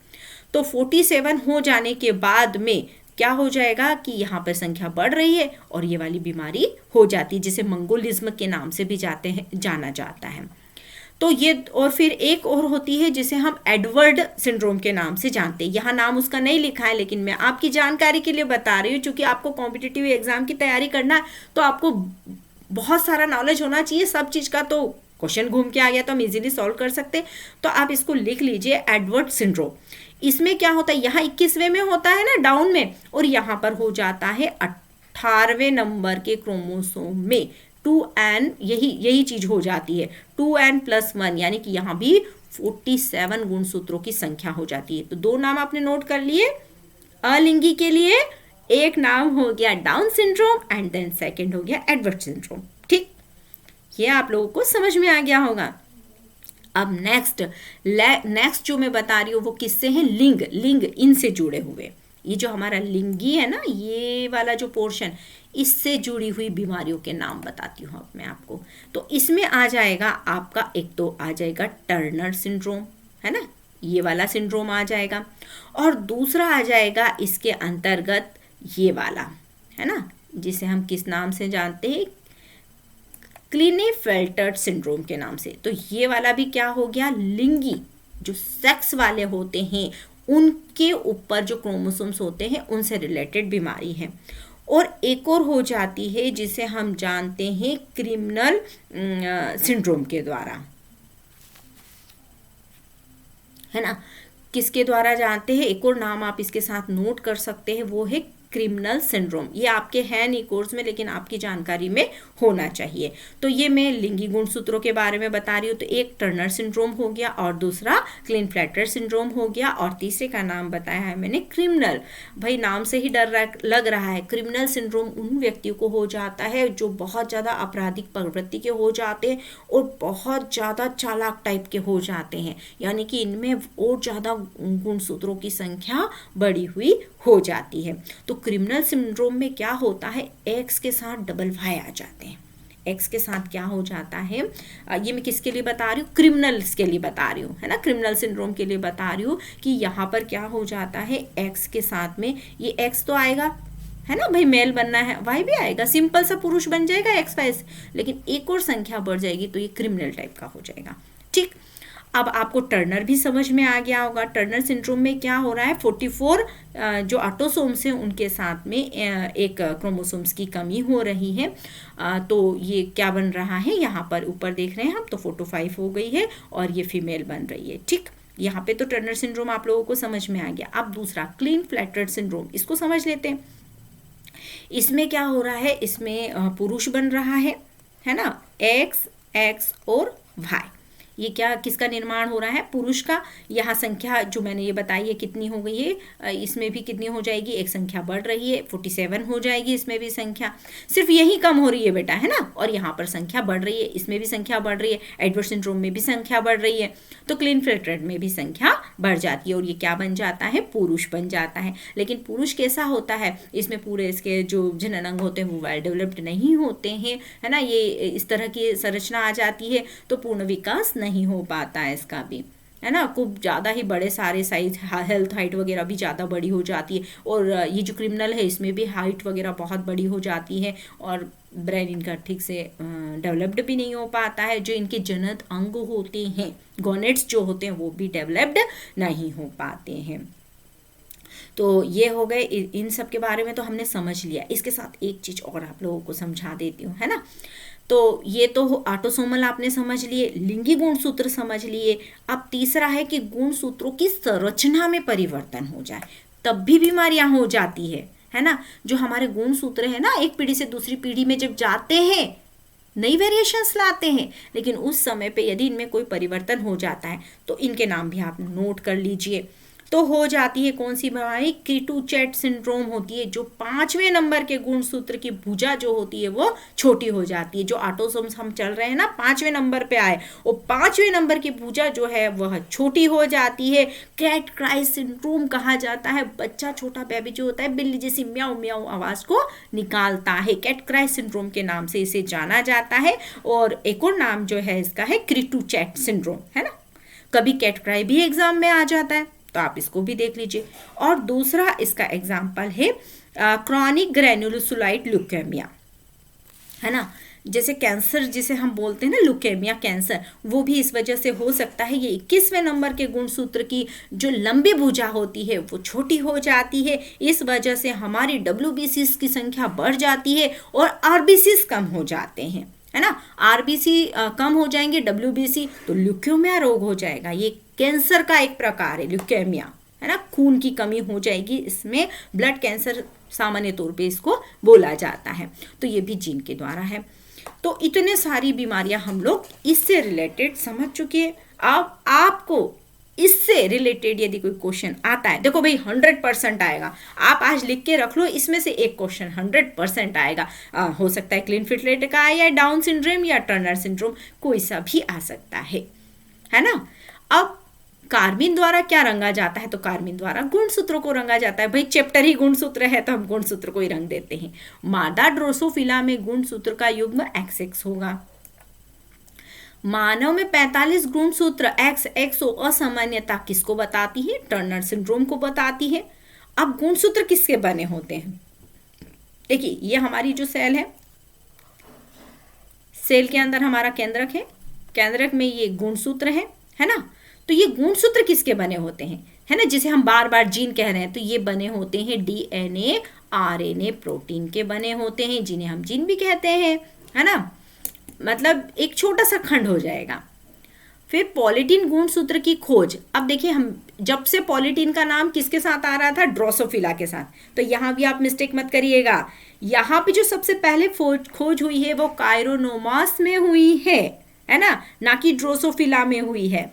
तो 47 हो जाने के बाद में क्या हो जाएगा कि यहाँ पर संख्या बढ़ रही है और ये वाली बीमारी हो जाती है, जिसे मंगोलिज्म के नाम से भी जाना जाता है। तो ये, और फिर एक और होती है जिसे हम एडवर्ड सिंड्रोम के नाम से जानते हैं। यहाँ नाम उसका नहीं लिखा है, लेकिन मैं आपकी जानकारी के लिए बता रही हूँ, क्योंकि आपको कॉम्पिटिटिव एग्जाम की तैयारी करना है तो आपको बहुत सारा नॉलेज होना चाहिए सब चीज़ का। तो क्वेश्चन घूम के आ गया तो हम इजीली सॉल्व कर सकते, तो आप इसको लिख लीजिए, एडवर्ड सिंड्रोम। इसमें क्या होता है, यहाँ 21वें में होता है ना डाउन में, और यहाँ पर हो जाता है 18वें नंबर के क्रोमोसोम में 2n, यही चीज हो जाती है 2n+1, यानी कि यहाँ भी 47 गुणसूत्रों की संख्या हो जाती है। तो दो नाम आपने नोट कर लिए अलिंगी के लिए, एक नाम हो गया Down syndrome and then second हो गया एडवर्ड सिंड्रोम। ठीक, ये आप लोगों को समझ में आ गया होगा। अब नेक्स्ट जो मैं बता रही हूँ वो किससे है, लिंग इनसे जुड़े हुए। ये जो हमारा लिंगी है ना, ये वाला जो पोर्शन, इससे जुड़ी हुई बीमारियों के नाम बताती हूँ अब मैं आपको। तो इसमें आ जाएगा आपका, एक तो आ जाएगा टर्नर सिंड्रोम, है ना, ये वाला सिंड्रोम आ जाएगा, और दूसरा आ जाएगा इसके अंतर्गत ये वाला, है ना, जिसे हम किस नाम से जानते हैं, क्लिनेफेल्टर सिंड्रोम के नाम से। तो ये वाला भी क्या हो गया, लिंगी जो सेक्स वाले होते हैं उनके ऊपर जो क्रोमोसोम्स होते हैं उनसे रिलेटेड बीमारी है। और एक और हो जाती है जिसे हम जानते हैं क्रिमिनल सिंड्रोम के द्वारा, है ना, किसके द्वारा जानते हैं, एक और नाम आप इसके साथ नोट कर सकते हैं, वो है क्रिमिनल सिंड्रोम। ये आपके है नहीं कोर्स में, लेकिन आपकी जानकारी में होना चाहिए। तो ये मैं लिंगी गुणसूत्रों के बारे में बता रही हूँ। तो एक टर्नर सिंड्रोम हो गया, और दूसरा क्लिनफ्लेटर सिंड्रोम हो गया, और तीसरे का नाम बताया है मैंने क्रिमिनल। भाई नाम से ही डर लग रहा है। क्रिमिनल सिंड्रोम उन व्यक्तियों को हो जाता है जो बहुत ज़्यादा आपराधिक प्रवृत्ति के हो जाते हैं और बहुत ज़्यादा चालाक टाइप के हो जाते हैं, यानी कि इनमें और ज़्यादा गुणसूत्रों की संख्या बढ़ी हुई हो जाती है। तो क्रिमिनल सिंड्रोम में क्या होता है, एक्स के साथ डबल वाई आ जाते हैं। एक्स के साथ क्या हो जाता है, ये मैं किसके लिए बता रही हूँ, क्रिमिनल्स के लिए बता रही हूँ, है ना, क्रिमिनल सिंड्रोम के लिए बता रही हूँ कि यहाँ पर क्या हो जाता है, एक्स के साथ में ये एक्स तो आएगा, है ना भाई, मेल बनना है, वाई भी आएगा, सिंपल सा पुरुष बन जाएगा एक्स वाई, लेकिन एक और संख्या बढ़ जाएगी तो ये क्रिमिनल टाइप का हो जाएगा। ठीक, अब आपको टर्नर भी समझ में आ गया होगा। टर्नर सिंड्रोम में क्या हो रहा है, 44 जो ऑटोसोम्स हैं उनके साथ में एक क्रोमोसोम्स की कमी हो रही है। तो ये क्या बन रहा है, यहाँ पर ऊपर देख रहे हैं हम, तो 45 हो गई है और ये फीमेल बन रही है। ठीक, यहाँ पे तो टर्नर सिंड्रोम आप लोगों को समझ में आ गया। अब दूसरा क्लिनफ्लेटर सिंड्रोम, इसको समझ लेते हैं। इसमें क्या हो रहा है, इसमें पुरुष बन रहा है ना, एक्स एक्स और वाई, ये क्या किसका निर्माण हो रहा है, पुरुष का। यहाँ संख्या जो मैंने ये बताई है कितनी हो गई है, इसमें भी कितनी हो जाएगी, एक संख्या बढ़ रही है, 47 हो जाएगी, इसमें भी संख्या सिर्फ यही कम हो रही है बेटा, है ना, और यहाँ पर संख्या बढ़ रही है, इसमें भी संख्या बढ़ रही है, एडवर्ड सिंड्रोम में भी संख्या बढ़ रही है, तो क्लिनफ्लेटर में भी संख्या बढ़ जाती है और ये क्या बन जाता है, पुरुष बन जाता है। लेकिन पुरुष कैसा होता है, इसमें पूरे इसके जो जनन अंग होते हैं वो वेल डेवलप्ड नहीं होते हैं, है ना, ये इस तरह की संरचना आ जाती है, तो पूर्ण विकास नहीं हो पाता है इसका भी, है ना, खूब ज़्यादा ही बड़े सारे साइज, हेल्थ हाइट वगैरह भी ज़्यादा बड़ी हो जाती है। और ये जो क्रिमिनल है इसमें भी हाइट वगैरह बहुत बड़ी हो जाती है और ब्रेन इनका ठीक से डेवलप्ड भी नहीं हो पाता है। जो इनके जनन अंग होते हैं, गोनेट्स जो होते हैं, वो भी डेवलप्ड नहीं हो पाते हैं। तो ये हो गए, इन सब के बारे में तो हमने समझ लिया। इसके साथ एक चीज़ और आप लोगों को समझा देती हूँ, है ना। तो ये तो ऑटोसोमल आपने समझ लिए, लिंगी गुणसूत्र समझ लिए। अब तीसरा है कि गुणसूत्रों की संरचना में परिवर्तन हो जाए तब भी बीमारियां हो जाती है ना। जो हमारे गुणसूत्र है ना, एक पीढ़ी से दूसरी पीढ़ी में जब जाते हैं नई वेरिएशंस लाते हैं, लेकिन उस समय पे यदि इनमें कोई परिवर्तन हो जाता है तो इनके नाम भी आप नोट कर लीजिए। तो हो जाती है कौन सी बीमारी, कीटू-चैट सिंड्रोम होती है, जो 5वें नंबर के गुणसूत्र की भुजा जो होती है वो छोटी हो जाती है। जो ऑटोसोम्स हम चल रहे हैं ना 5वें नंबर पे आए, वो 5वें नंबर की भुजा जो है वह छोटी हो जाती है। कैट क्राई सिंड्रोम कहा जाता है, बच्चा छोटा बेबी जो होता है बिल्ली जैसी म्याऊ म्याऊ आवाज को निकालता है, कैट क्राई सिंड्रोम के नाम से इसे जाना जाता है। और एक और नाम जो है इसका है कीटू-चैट सिंड्रोम, है ना। कभी कैट क्राई भी एग्जाम में आ जाता है, तो आप इसको भी देख लीजिए। और दूसरा इसका एग्जाम्पल है क्रॉनिक ग्रैन्युलोसाइट ल्यूकेमिया, है ना। जैसे कैंसर जिसे हम बोलते हैं ना ल्यूकेमिया कैंसर, वो भी इस वजह से हो सकता है। ये 21वें नंबर के गुणसूत्र की जो लंबी भुजा होती है वो छोटी हो जाती है, इस वजह से हमारी WBCs की संख्या बढ़ जाती है और RBCs कम हो जाते हैं, है ना। RBC कम हो जाएंगे, WBC, तो ल्यूकेमिया रोग हो जाएगा। ये कैंसर का एक प्रकार है ल्यूकेमिया, है ना। खून की कमी हो जाएगी, इसमें ब्लड कैंसर सामान्य तौर पे इसको बोला जाता है। तो ये भी जीन के द्वारा है। तो इतने सारी बीमारियां हम लोग इससे रिलेटेड समझ चुके हैं। अब आपको इससे रिलेटेड यदि कोई क्वेश्चन आता है, देखो भाई 100% आएगा, आप आज लिख के रख लो, इसमें से एक क्वेश्चन 100% आएगा। हो सकता है क्लिनफिट का आए, या डाउन सिंड्रोम या टर्नर सिंड्रोम, कोई सा भी आ सकता है ना। अब कार्बाइन द्वारा क्या रंगा जाता है, तो कार्बाइन द्वारा गुणसूत्रों को रंगा जाता है। भाई चैप्टर ही गुणसूत्र है तो हम गुणसूत्र को ही रंग देते हैं। मादा ड्रोसोफिला में गुणसूत्र का युग्म XX होगा। मानव में 45 गुणसूत्र XX असामान्यता किसको बताती है, टर्नर सिंड्रोम को बताती है। अब गुणसूत्र किसके बने होते हैं, देखिए ये हमारी जो सेल है, सेल के अंदर हमारा केंद्रक है, केंद्रक में ये गुणसूत्र है ना। तो ये गुणसूत्र किसके बने होते हैं, है ना, जिसे हम बार बार जीन कह रहे हैं, तो ये बने होते हैं DNA RNA प्रोटीन के बने होते हैं, जिन्हें हम जीन भी कहते हैं, है ना। मतलब एक छोटा सा खंड हो जाएगा। फिर पॉलीटीन गुणसूत्र की खोज, अब देखिए हम जब से पॉलीटीन का नाम किसके साथ आ रहा था, ड्रोसोफिला के साथ, तो यहाँ भी आप मिस्टेक मत करिएगा। यहाँ पे जो सबसे पहले खोज हुई है वो कायरोनोमास में हुई है ना कि ड्रोसोफिला में हुई है।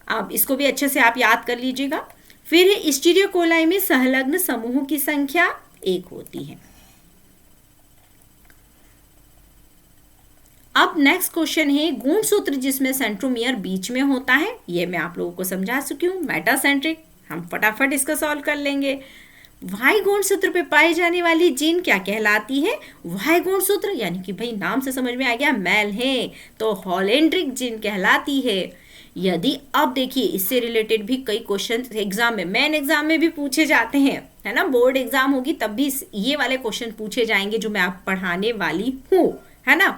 अब इसको भी अच्छे से आप याद कर लीजिएगा। फिर एस्चेरिचिया कोलाई में संलग्न समूह की संख्या 1 होती है। अब नेक्स्ट क्वेश्चन है गुणसूत्र जिसमें सेंट्रोमियर बीच में होता है, ये मैं आप लोगों को समझा चुकी हूँ, मेटासेंट्रिक। हम फटाफट इसका सॉल्व कर लेंगे। वाई गुणसूत्र पे पाई जाने वाली जीन क्या कहलाती है, वाई गुणसूत्र, यानी कि भाई नाम से समझ में आ गया मेल है, तो हॉलेंड्रिक जीन कहलाती है। यदि अब देखिए इससे रिलेटेड भी कई क्वेश्चन एग्जाम में, मेन एग्जाम में भी पूछे जाते हैं, है ना। बोर्ड एग्जाम होगी तब भी ये वाले क्वेश्चन पूछे जाएंगे जो मैं आप पढ़ाने वाली हूँ, है ना।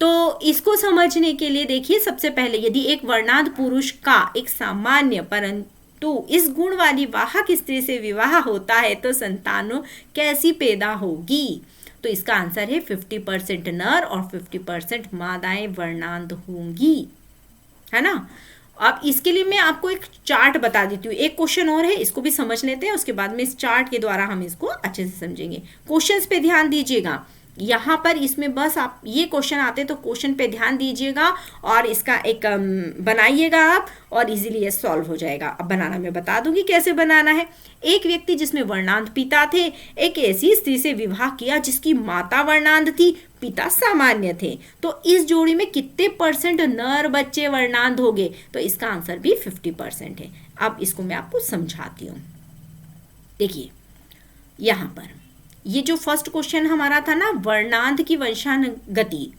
तो इसको समझने के लिए देखिए सबसे पहले यदि एक वर्णांध पुरुष का एक सामान्य परंतु इस गुण वाली वाहक स्त्री से विवाह होता है तो संतानों कैसी पैदा होगी, तो इसका आंसर है 50% नर और 50% मादाएं वर्णांध होंगी, है ना। अब इसके लिए मैं आपको एक चार्ट बता देती हूँ। एक क्वेश्चन और है, इसको भी समझ लेते हैं, उसके बाद में इस चार्ट के द्वारा हम इसको अच्छे से समझेंगे। क्वेश्चंस पे ध्यान दीजिएगा, यहाँ पर इसमें बस आप ये क्वेश्चन आते तो क्वेश्चन पे ध्यान दीजिएगा और इसका एक बनाइएगा आप, और इजीली ये सॉल्व हो जाएगा। अब बनाना मैं बता दूंगी कैसे बनाना है। एक व्यक्ति जिसमें वर्णांध पिता थे, एक ऐसी स्त्री से विवाह किया जिसकी माता वर्णांध थी, पिता सामान्य थे, तो इस जोड़ी में कितने % नर बच्चे वर्णांध हो गए, तो इसका आंसर भी 50% है। अब इसको मैं आपको समझाती हूँ। देखिए यहाँ पर ये जो फर्स्ट क्वेश्चन हमारा था ना, वर्णांध की वंशानुगति,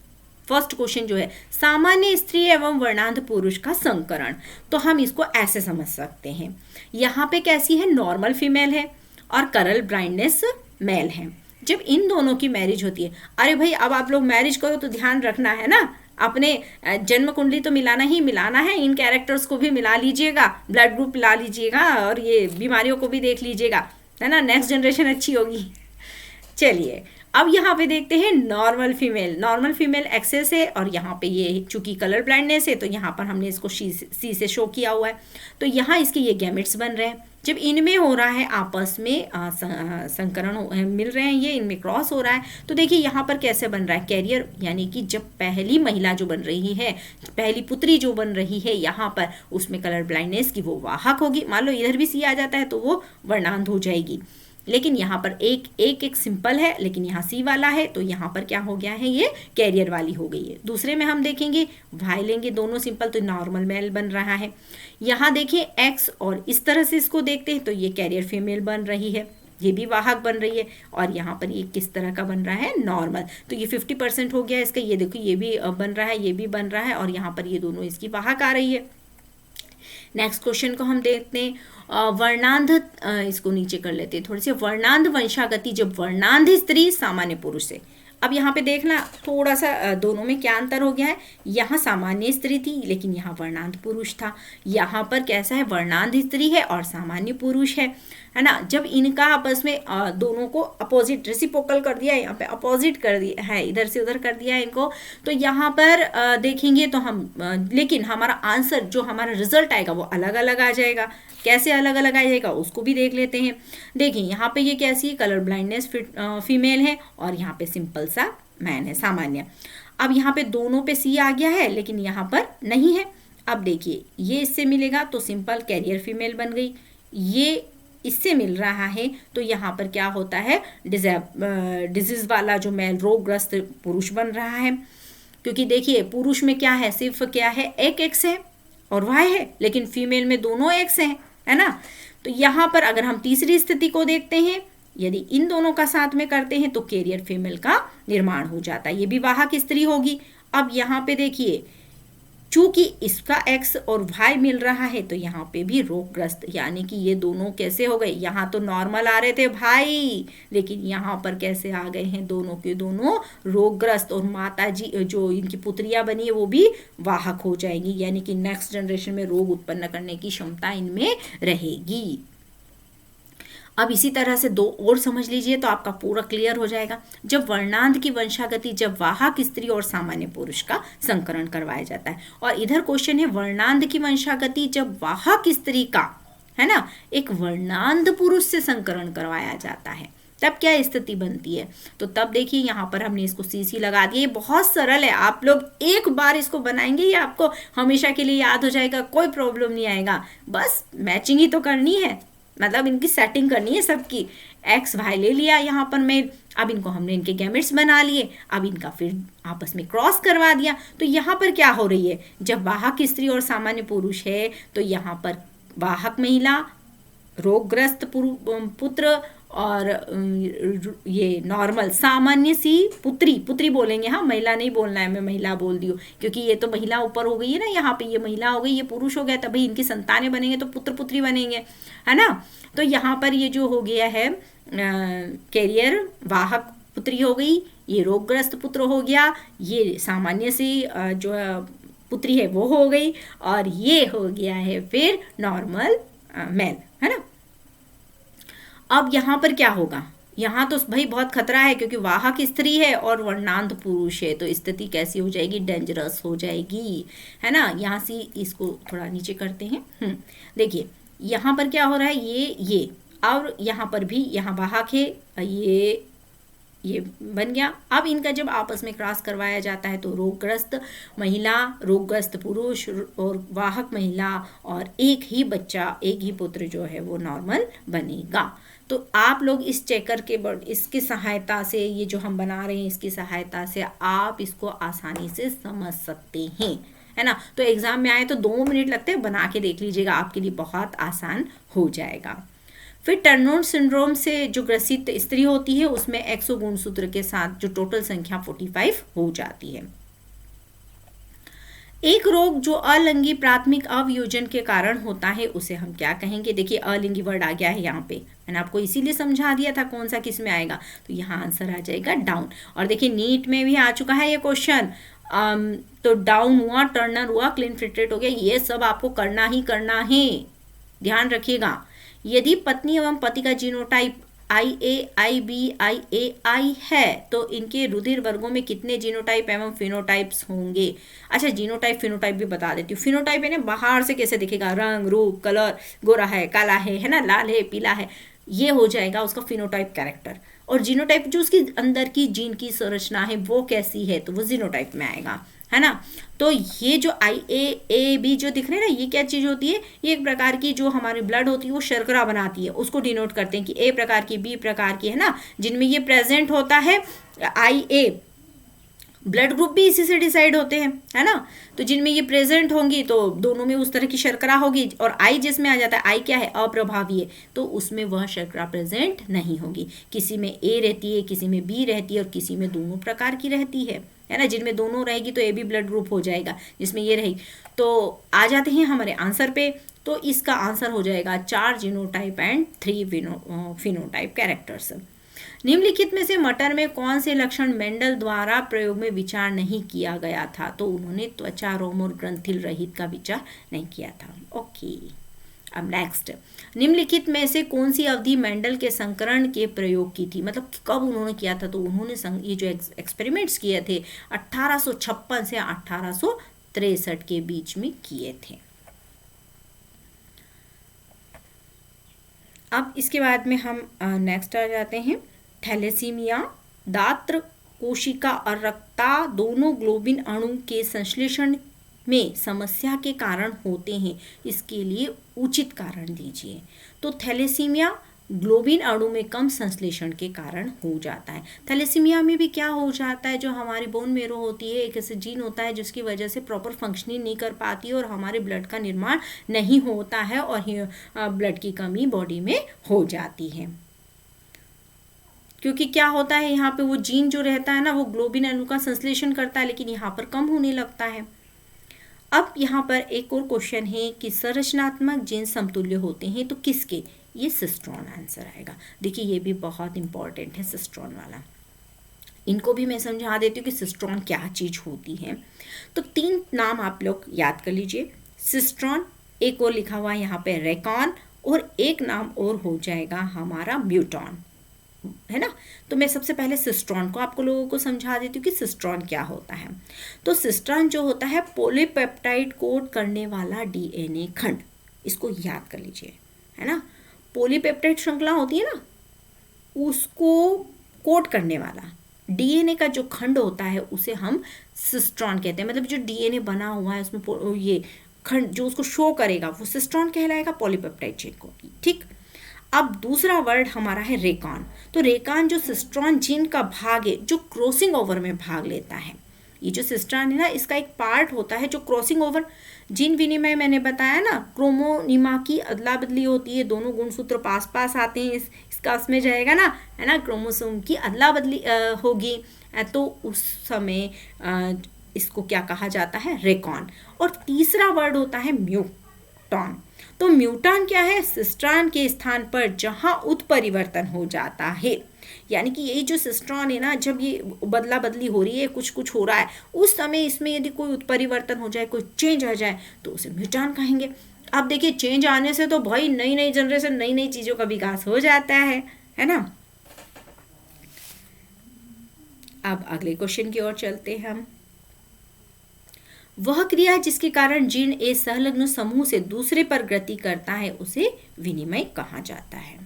फर्स्ट क्वेश्चन जो है सामान्य स्त्री एवं वर्णांध पुरुष का संकरण, तो हम इसको ऐसे समझ सकते हैं। यहाँ पे कैसी है, नॉर्मल फीमेल है और करल ब्लाइंडनेस मेल है। जब इन दोनों की मैरिज होती है, अरे भाई अब आप लोग मैरिज करो तो ध्यान रखना है ना, अपने जन्म कुंडली तो मिलाना ही मिलाना है, इन कैरेक्टर्स को भी मिला लीजिएगा, ब्लड ग्रुप मिला लीजिएगा, और ये बीमारियों को भी देख लीजिएगा, है ना, नेक्स्ट जनरेशन अच्छी होगी। चलिए अब यहाँ पे देखते हैं normal female. Normal female XX है और यहाँ पे ये चूंकि कलर ब्लाइंडनेस है तो यहाँ पर हमने इसको सी से शो किया हुआ है। तो यहाँ इसके ये गैमेट्स बन रहे हैं। जब इनमें हो रहा है आपस में संकरण मिल रहे हैं, ये इनमें क्रॉस हो रहा है, तो देखिए यहाँ पर कैसे बन रहा है कैरियर, यानी कि जब पहली महिला जो बन रही है, पहली पुत्री जो बन रही है यहाँ पर, उसमें कलर ब्लाइंडनेस की वो वाहक होगी। मान लो इधर भी सी आ जाता है तो वो वर्णांध हो जाएगी, लेकिन यहाँ पर एक सिंपल है, लेकिन यहाँ सी वाला है तो यहाँ पर क्या हो गया है, ये कैरियर वाली हो गई है। दूसरे में हम देखेंगे वाई लेंगे, दोनों सिंपल, तो नॉर्मल मेल बन रहा है। यहाँ देखिए एक्स और इस तरह से इसको देखते हैं तो ये कैरियर फीमेल बन रही है, ये भी वाहक बन रही है। और यहाँ पर ये किस तरह का बन रहा है, नॉर्मल। तो ये 50% हो गया इसका। ये देखो ये भी बन रहा है, ये भी बन रहा है, और यहाँ पर ये दोनों इसकी वाहक आ रही है। नेक्स्ट क्वेश्चन को हम देखते हैं वर्णांध, इसको नीचे कर लेते हैं थोड़ी सी। वर्णांध वंशागति जब वर्णांध स्त्री सामान्य पुरुष से। अब यहाँ पे देखना थोड़ा सा दोनों में क्या अंतर हो गया है। यहाँ सामान्य स्त्री थी लेकिन यहाँ वर्णांध पुरुष था। यहाँ पर कैसा है, वर्णांध स्त्री है और सामान्य पुरुष है ना। जब इनका आपस में दोनों को अपोजिट रेसिप्रोकल कर दिया, यहाँ पे अपोजिट कर दिया है, इधर से उधर कर दिया है इनको, तो यहाँ पर देखेंगे तो हम लेकिन हमारा आंसर जो हमारा रिजल्ट आएगा वो अलग अलग आ जाएगा। कैसे अलग अलग आ जाएगा उसको भी देख लेते हैं। देखिए यहाँ पे ये कैसी है, कलर ब्लाइंडनेस फीमेल है और यहाँ पे सिंपल सा मैन है, सामान्य। अब यहाँ पे दोनों पे सी आ गया है लेकिन यहाँ पर नहीं है। अब देखिए ये इससे मिलेगा तो सिंपल कैरियर फीमेल बन गई, ये इससे मिल रहा है तो यहाँ पर क्या होता है, डिजीज वाला जो मेल रोगग्रस्त पुरुष बन रहा है। क्योंकि देखिए पुरुष में क्या है, सिर्फ क्या है, एक एक्स है और वाई है, लेकिन फीमेल में दोनों एक्स हैं, है ना। तो यहाँ पर अगर हम तीसरी स्थिति को देखते हैं, यदि इन दोनों का साथ में करते हैं तो कैरियर फीमेल का निर्माण हो जाता है, ये भी वाहक स्त्री होगी। अब यहाँ पे देखिए चूंकि इसका एक्स और वाई मिल रहा है तो यहाँ पे भी रोगग्रस्त, यानी कि ये दोनों कैसे हो गए, यहाँ तो नॉर्मल आ रहे थे भाई, लेकिन यहाँ पर कैसे आ गए हैं, दोनों के दोनों रोगग्रस्त। और माता जी जो इनकी पुत्रियां बनी है वो भी वाहक हो जाएंगी, यानी कि नेक्स्ट जनरेशन में रोग उत्पन्न करने की क्षमता इनमें रहेगी। अब इसी तरह से दो और समझ लीजिए तो आपका पूरा क्लियर हो जाएगा। जब वर्णांध की वंशागति जब वाहक स्त्री और सामान्य पुरुष का संकरण करवाया जाता है, और इधर क्वेश्चन है वर्णांध की वंशागति जब वाहक स्त्री का, है ना, एक वर्णांध पुरुष से संकरण करवाया जाता है, तब क्या स्थिति बनती है। तो तब देखिए यहाँ पर हमने इसको सीसी लगा दिया। ये बहुत सरल है, आप लोग एक बार इसको बनाएंगे ये आपको हमेशा के लिए याद हो जाएगा, कोई प्रॉब्लम नहीं आएगा। बस मैचिंग ही तो करनी है, मतलब इनकी सेटिंग करनी है सबकी। एक्स वाई ले लिया यहाँ पर मेल, अब इनको हमने इनके गैमेट्स बना लिए, अब इनका फिर आपस में क्रॉस करवा दिया। तो यहाँ पर क्या हो रही है, जब वाहक स्त्री और सामान्य पुरुष है तो यहाँ पर वाहक महिला, रोगग्रस्त पुत्र, और ये नॉर्मल सामान्य सी पुत्री बोलेंगे, हाँ महिला नहीं बोलना है, मैं महिला बोल दी हूँ क्योंकि ये तो महिला ऊपर हो गई है ना, यहाँ पे ये महिला हो गई, ये पुरुष हो गया, तभी इनकी संतानें बनेंगे तो पुत्र पुत्री बनेंगे, है ना। तो यहाँ पर ये जो हो गया है कैरियर वाहक पुत्री हो गई, ये रोगग्रस्त पुत्र हो गया, ये सामान्य सी जो पुत्री है वो हो गई, और ये हो गया है फिर नॉर्मल मेल, है ना। अब यहाँ पर क्या होगा, यहाँ तो भाई बहुत खतरा है क्योंकि वाहक स्त्री है और वर्णांध पुरुष है, तो स्थिति कैसी हो जाएगी, डेंजरस हो जाएगी, है ना। यहाँ से इसको थोड़ा नीचे करते हैं। देखिए यहाँ पर क्या हो रहा है, ये और यहाँ पर भी यहाँ वाहक है, ये बन गया। अब इनका जब आपस में क्रॉस करवाया जाता है तो रोगग्रस्त महिला, रोगग्रस्त पुरुष और वाहक महिला, और एक ही बच्चा, एक ही पुत्र जो है वो नॉर्मल बनेगा। तो आप लोग इस चेकर के इसकी सहायता से, ये जो हम बना रहे हैं इसकी सहायता से आप इसको आसानी से समझ सकते हैं, है ना। तो एग्जाम में आए तो 2 मिनट लगते हैं, बना के देख लीजिएगा, आपके लिए बहुत आसान हो जाएगा। फिर टर्नोन सिंड्रोम से जो ग्रसित स्त्री होती है उसमें एक्सो गुणसूत्र के साथ जो टोटल संख्या 45 हो जाती है। एक रोग जो अलिंगी प्राथमिक अवयोजन के कारण होता है उसे हम क्या कहेंगे। देखिए अलिंगी वर्ड आ गया है यहाँ पे, मैंने आपको इसीलिए समझा दिया था कौन सा किस में आएगा, तो यहाँ आंसर आ जाएगा डाउन। और देखिए नीट में भी आ चुका है ये क्वेश्चन, तो डाउन हुआ, टर्नर हुआ, क्लीन फिल्ट्रेट हो गया, ये सब आपको करना ही करना है, ध्यान रखिएगा। यदि पत्नी एवं पति का जीनोटाइप IA, IB, IA है तो इनके रुधिर वर्गों में कितने जीनोटाइप एवं फिनोटाइप्स होंगे। अच्छा, जीनोटाइप फिनोटाइप भी बता देती हूँ। फिनोटाइप है ना, बाहर से कैसे दिखेगा, रंग रूप कलर, गोरा है, काला है ना, लाल है, पीला है, ये हो जाएगा उसका फिनोटाइप कैरेक्टर। और जीनोटाइप जो उसकी अंदर की जीन की संरचना है वो कैसी है, तो वो जीनोटाइप में आएगा, है ना। तो ये जो IA, AB जो दिख रहे हैं ना, ये क्या चीज़ होती है, ये एक प्रकार की जो हमारी ब्लड होती है वो शर्करा बनाती है, उसको डिनोट करते हैं कि A प्रकार की, B प्रकार की, है ना, जिनमें ये प्रेजेंट होता है। IA ब्लड ग्रुप भी इसी से डिसाइड होते हैं, है ना। तो जिनमें ये प्रेजेंट होंगी तो दोनों में उस तरह की शर्करा होगी, और आई जिसमें आ जाता है, आई क्या है, अप्रभावी है, तो उसमें वह शर्करा प्रेजेंट नहीं होगी। किसी में ए रहती है, किसी में बी रहती है, और किसी में दोनों प्रकार की रहती है ना। जिनमें दोनों रहेगी तो ए बी ब्लड ग्रुप हो जाएगा, जिसमें ये रहेगी। तो आ जाते हैं हमारे आंसर पे। तो इसका आंसर हो जाएगा 4 जीनोटाइप एंड 3 फिनोटाइप कैरेक्टर्स। निम्नलिखित में से मटर में कौन से लक्षण मेंडल द्वारा प्रयोग में विचार नहीं किया गया था, तो उन्होंने त्वचा रोम और ग्रंथिल रहित का विचार नहीं किया था। ओके, अब नेक्स्ट, निम्नलिखित में से कौन सी अवधि मेंडल के संकरण के प्रयोग की थी, मतलब कब उन्होंने किया था, तो उन्होंने ये जो एक्सपेरिमेंट्स किए थे 1856 से 1863 के बीच में किए थे। अब इसके बाद में हम नेक्स्ट आ जाते हैं। थैलेसीमिया, दात्र कोशिका अर्रकता दोनों ग्लोबिन अणु के संश्लेषण में समस्या के कारण होते हैं, इसके लिए उचित कारण दीजिए। तो थैलेसीमिया ग्लोबिन अणु में कम संश्लेषण के कारण हो जाता है। थैलेसीमिया में भी क्या हो जाता है, जो हमारी बोन मेरो होती है, एक ऐसे जीन होता है जिसकी वजह से प्रॉपर फंक्शनिंग नहीं कर पाती है और हमारे ब्लड का निर्माण नहीं होता है और ब्लड की कमी बॉडी में हो जाती है। क्योंकि क्या होता है, यहाँ पे वो जीन जो रहता है ना, वो ग्लोबिन अणु का संश्लेषण करता है, लेकिन यहाँ पर कम होने लगता है। अब यहाँ पर एक और क्वेश्चन है कि संरचनात्मक जीन समतुल्य होते हैं तो किसके, ये सिस्ट्रॉन आंसर आएगा। देखिए ये भी बहुत इंपॉर्टेंट है सिस्ट्रॉन वाला, इनको भी मैं समझा देती हूँ कि सिस्ट्रॉन क्या चीज होती है। तो 3 नाम आप लोग याद कर लीजिए, सिस्ट्रॉन, एक और लिखा हुआ है यहाँ पे रेकॉन, और एक नाम और हो जाएगा हमारा म्यूटॉन, है ना। तो मैं सबसे पहले सिस्ट्रॉन को आपको लोगों को समझा देती हूँ कि सिस्ट्रॉन क्या होता है। तो सिस्ट्रॉन जो होता है पॉलीपेप्टाइड कोड करने वाला डीएनए खंड, इसको याद कर लीजिए, है ना। पॉलीपेप्टाइड श्रृंखला होती है ना, उसको कोड करने वाला डीएनए का जो खंड होता है उसे हम सिस्ट्रॉन कहते हैं। मतलब जो डीएनए बना हुआ है उसमें ये खंड जो उसको शो करेगा वो सिस्ट्रॉन कहलाएगा, पॉलीपेप्टाइड चेन को, ठीक। अब दूसरा वर्ड हमारा है रेकॉन। तो रेकॉन जो सिस्ट्रॉन जीन का भाग है जो क्रॉसिंग ओवर में भाग लेता है। ये जो सिस्ट्रॉन है ना, इसका एक पार्ट होता है जो क्रॉसिंग ओवर, जीन विनिमय मैंने बताया ना, क्रोमोनिमा की अदला बदली होती है, दोनों गुणसूत्र पास पास आते हैं, इसका उसमें जाएगा ना, है ना, क्रोमोसोम की अदला बदली होगी, तो उस समय इसको क्या कहा जाता है, रेकॉन। और तीसरा वर्ड होता है म्यूटॉन। तो म्यूटॉन क्या है, सिस्ट्रॉन के स्थान पर जहां उत्परिवर्तन हो जाता है, यानी कि यही जो सिस्ट्रॉन है ना, जब ये बदला बदली हो रही है, कुछ कुछ हो रहा है, उस समय इसमें यदि कोई उत्परिवर्तन हो जाए, कोई चेंज आ जाए, तो उसे म्यूटॉन कहेंगे। अब देखिए चेंज आने से तो भाई नई नई जनरेशन, नई नई चीजों का विकास हो जाता है ना। अब अगले क्वेश्चन की ओर चलते हैं हम। वह क्रिया जिसके कारण जीन ए संलग्न समूह से दूसरे पर गति करता है उसे विनिमय कहा जाता है।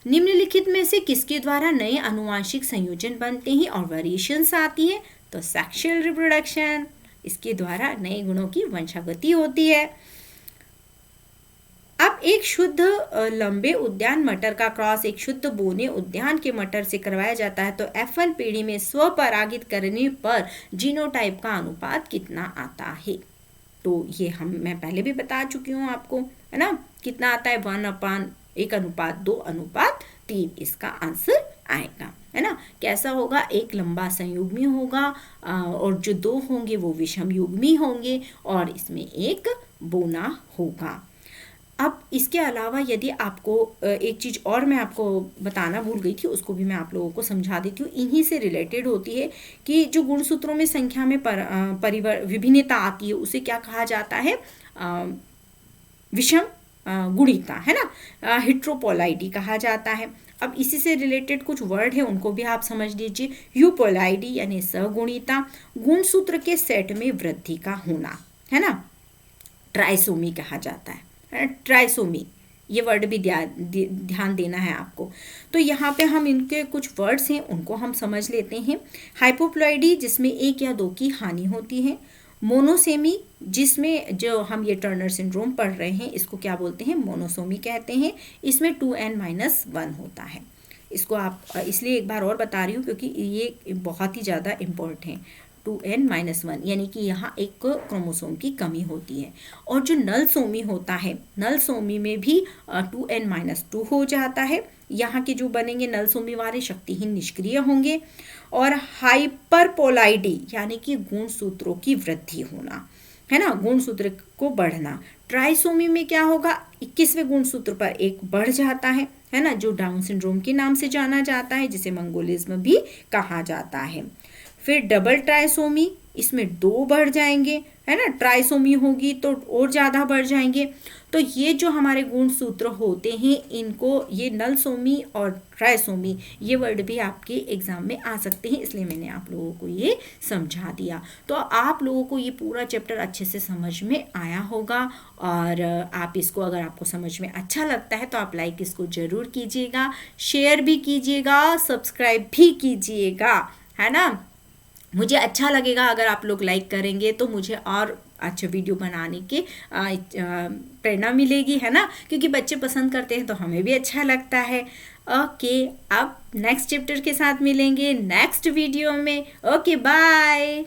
निम्नलिखित में से किसके द्वारा नए आनुवांशिक संयोजन बनते हैं और वेरिएशंस आती है, तो सेक्सुअल रिप्रोडक्शन, इसके द्वारा नए गुणों की वंशागति होती है। अब एक शुद्ध लंबे उद्यान मटर का क्रॉस एक शुद्ध बोने उद्यान के मटर से करवाया जाता है, तो F1 पीढ़ी में स्वपरागित करने पर जीनोटाइप का अनुपात कितना आता है। तो ये मैं पहले भी बता चुकी हूँ आपको, है ना, कितना आता है, 1/2:3 इसका आंसर आएगा, है ना। कैसा होगा, एक लंबा संयुग्मी होगा और जो 2 होंगे वो विषम युग्मी होंगे और इसमें एक बोना होगा। अब इसके अलावा यदि आपको एक चीज़ और मैं आपको बताना भूल गई थी, उसको भी मैं आप लोगों को समझा देती हूँ। इन्हीं से रिलेटेड होती है कि जो गुणसूत्रों में संख्या में विभिन्नता आती है उसे क्या कहा जाता है, विषम गुणिता, है ना, हिट्रोपोलाइडी कहा जाता है। अब इसी से रिलेटेड कुछ वर्ड है, उनको भी आप समझ लीजिए। यूपोलाइडी यानी सगुणिता, गुणसूत्र के सेट में वृद्धि का होना, है ना, ट्राइसोमी कहा जाता है, ट्राइसोमी, ये वर्ड भी ध्यान देना है आपको। तो यहाँ पे हम इनके कुछ वर्ड्स हैं उनको हम समझ लेते हैं। हाइपोप्लॉइडी जिसमें एक या दो की हानि होती है। मोनोसेमी जिसमें जो हम ये टर्नर सिंड्रोम पढ़ रहे हैं इसको क्या बोलते हैं, मोनोसोमी कहते हैं। इसमें 2n-1 होता है। इसको आप इसलिए एक बार और बता रही हूँ क्योंकि ये बहुत ही ज़्यादा इम्पोर्टेंट है। 2n-1 यानी कि यहाँ एक क्रोमोसोम की कमी होती है। और जो नल सोमी होता है, नल सोमी में भी 2n-2 हो जाता है। यहाँ के जो बनेंगे नल सोमी वाले शक्तिहीन निष्क्रिय होंगे। और हाइपरपोलाइडी यानी कि गुणसूत्रों की वृद्धि होना, है ना, गुणसूत्र को बढ़ना। ट्राइसोमी में क्या होगा, 21वें गुणसूत्र पर एक बढ़ जाता है ना, जो डाउन सिंड्रोम के नाम से जाना जाता है, जिसे मंगोलिज्म भी कहा जाता है। फिर डबल ट्राइसोमी, इसमें 2 बढ़ जाएंगे, है ना, ट्राइसोमी होगी तो और ज़्यादा बढ़ जाएंगे। तो ये जो हमारे गुणसूत्र होते हैं इनको, ये नल सोमी और ट्राइसोमी, ये वर्ड भी आपके एग्जाम में आ सकते हैं, इसलिए मैंने आप लोगों को ये समझा दिया। तो आप लोगों को ये पूरा चैप्टर अच्छे से समझ में आया होगा। और आप इसको, अगर आपको समझ में अच्छा लगता है तो आप लाइक इसको ज़रूर कीजिएगा, शेयर भी कीजिएगा, सब्सक्राइब भी कीजिएगा, है ना। मुझे अच्छा लगेगा अगर आप लोग लाइक करेंगे तो मुझे और अच्छा वीडियो बनाने की प्रेरणा मिलेगी, है ना, क्योंकि बच्चे पसंद करते हैं तो हमें भी अच्छा लगता है। ओके, अब नेक्स्ट चैप्टर के साथ मिलेंगे नेक्स्ट वीडियो में। Okay, bye.